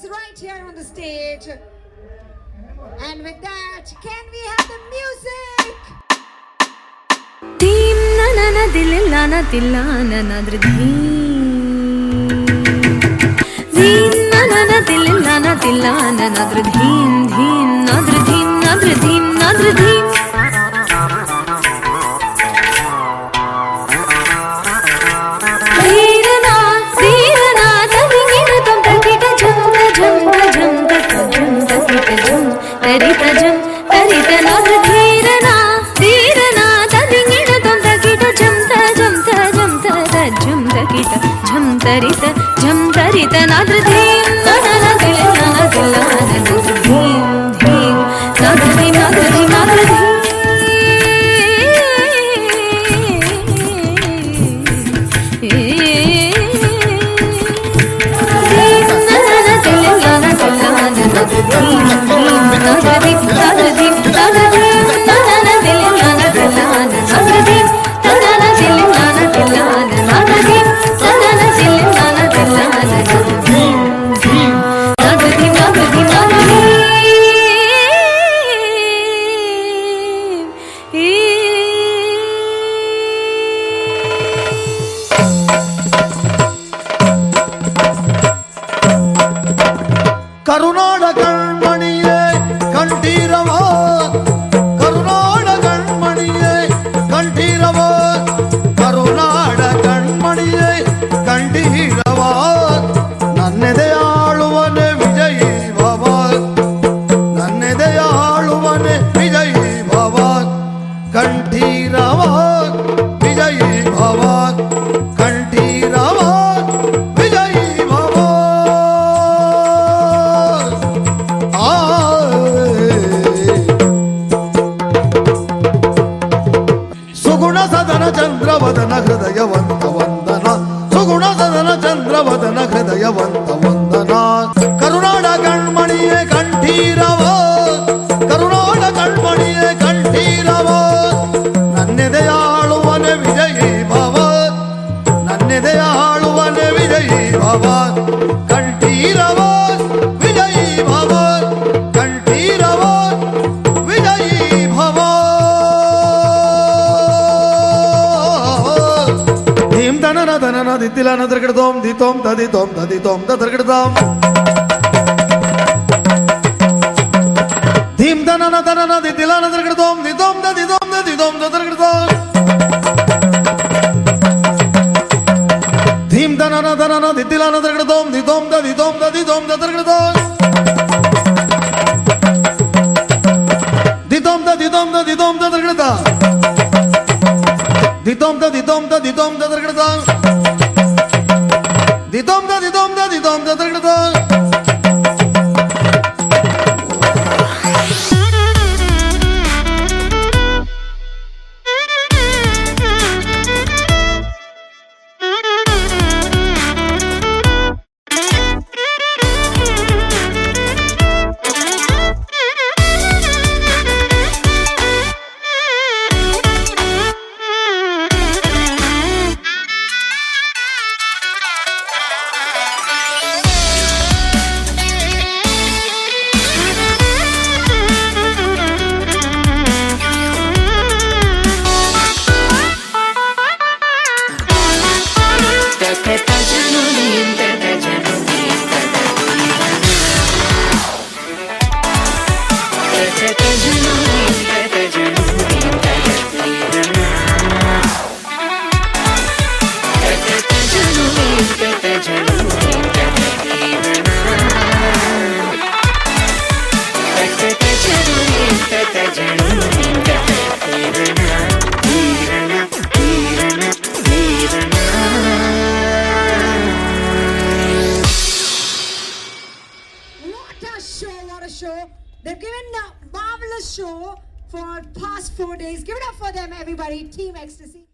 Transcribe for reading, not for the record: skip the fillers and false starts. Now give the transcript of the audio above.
right here on the stage. And with that, can we have the music? Team na na na dillana dillana nadr dheem. Team na na na dillana dillana nadr dheem dheem nadr dheem nadr dheem nadr dheem. Tarita jam tarita nadr dheerana dheerana tadingina tom takita jam ta jam ta jam ta jam takita jam tarita nadr dheem nadr dheem nadr dheem nadr dheem nadr dheem nadr dheem. ಕರುನಾಡ ಕಣ್ಮಣಿಯೇ ಕಂಠೀರವ ಕರುನಾಡ ಕಣ್ಮಣಿಯೇ ಕಂಠೀರವ ಕರುನಾಡ ಕಣ್ಮಣಿಯೇ ಕಂಠೀರವ ನನ್ನೆದೆಯಾಳುವನೆ ವಿಜಯೀ ಭವ ನನ್ನೆದೆಯಾಳುವನೆ ವಿಜಯೀ ಭವ ಕಂಠೀರವ ವಿಜಯೀ ಭವ ಕಂಠೀರವ ವಿಜಯೀ ಭವ. ಸುಗುಣ ಸದನ ಚಂದ್ರವದನ ಹೃದಯವಂತ ವಂದನ ಸುಗುಣ ಸದನ ಚಂದ್ರವದನ ಹೃದಯವಂತ ವಂದನ ಕರುನಾಡ ಕಣ್ಮಣಿಯೇ ಕಂಠೀರವ ಕರುನಾಡ ಕಣ್ಮಣಿಯೇ ಕಂಠೀರವ ನನ್ನೆದೆಯಾಳುವನೆ ವಿಜಯೀ ಭವ ನನ್ನೆದೆಯಾಳುವನೆ ವಿಜಯೀ ಭವ ಕಂಠೀರವ ವಿಜಯೀ ಭವ ಕಂಠೀರವ ವಿಜಯೀ ಭವ. ಧೀಂ ಧನನ ಧನನ ದಿತ್ತಿಲನ ದರ್ಗಡದೋಂ ದಿತೋಂ ತದಿತೋಂ ತದಿತೋಂ ದರ್ಗಡದಾಂ ಧೀಂ ಧನನ ಧನನ ದಿತ್ತಿಲನ ದರ್ಗಡದೋಂ ದಿತೋಂ ತದಿತೋಂ ತದಿತೋಂ ದರ್ಗಡದಾಂ ಧೀಂ ಧನನ ಧನನ ದಿತ್ತಿಲನ ದರ್ಗಡದೋಂ ದಿತೋಂ ತದಿತೋಂ ತದಿತೋಂ ದರ್ಗಡದಾಂ ದಿತೋಂ ತದಿತೋಂ ತದಿತೋಂ ದರ್ಗಡದಾಂ ದಿತೋಂ ತದಿತೋಂ ತದಿತೋಂ ದರ್ಗಡದಾಂ ದಿತೋಂ ತದಿತೋಂ ತದಿತೋಂ ದರ್ಗಡದಾಂ. What a show. They've given a marvelous show for past 4 days. Give it up for them, everybody. Team Ecstasy.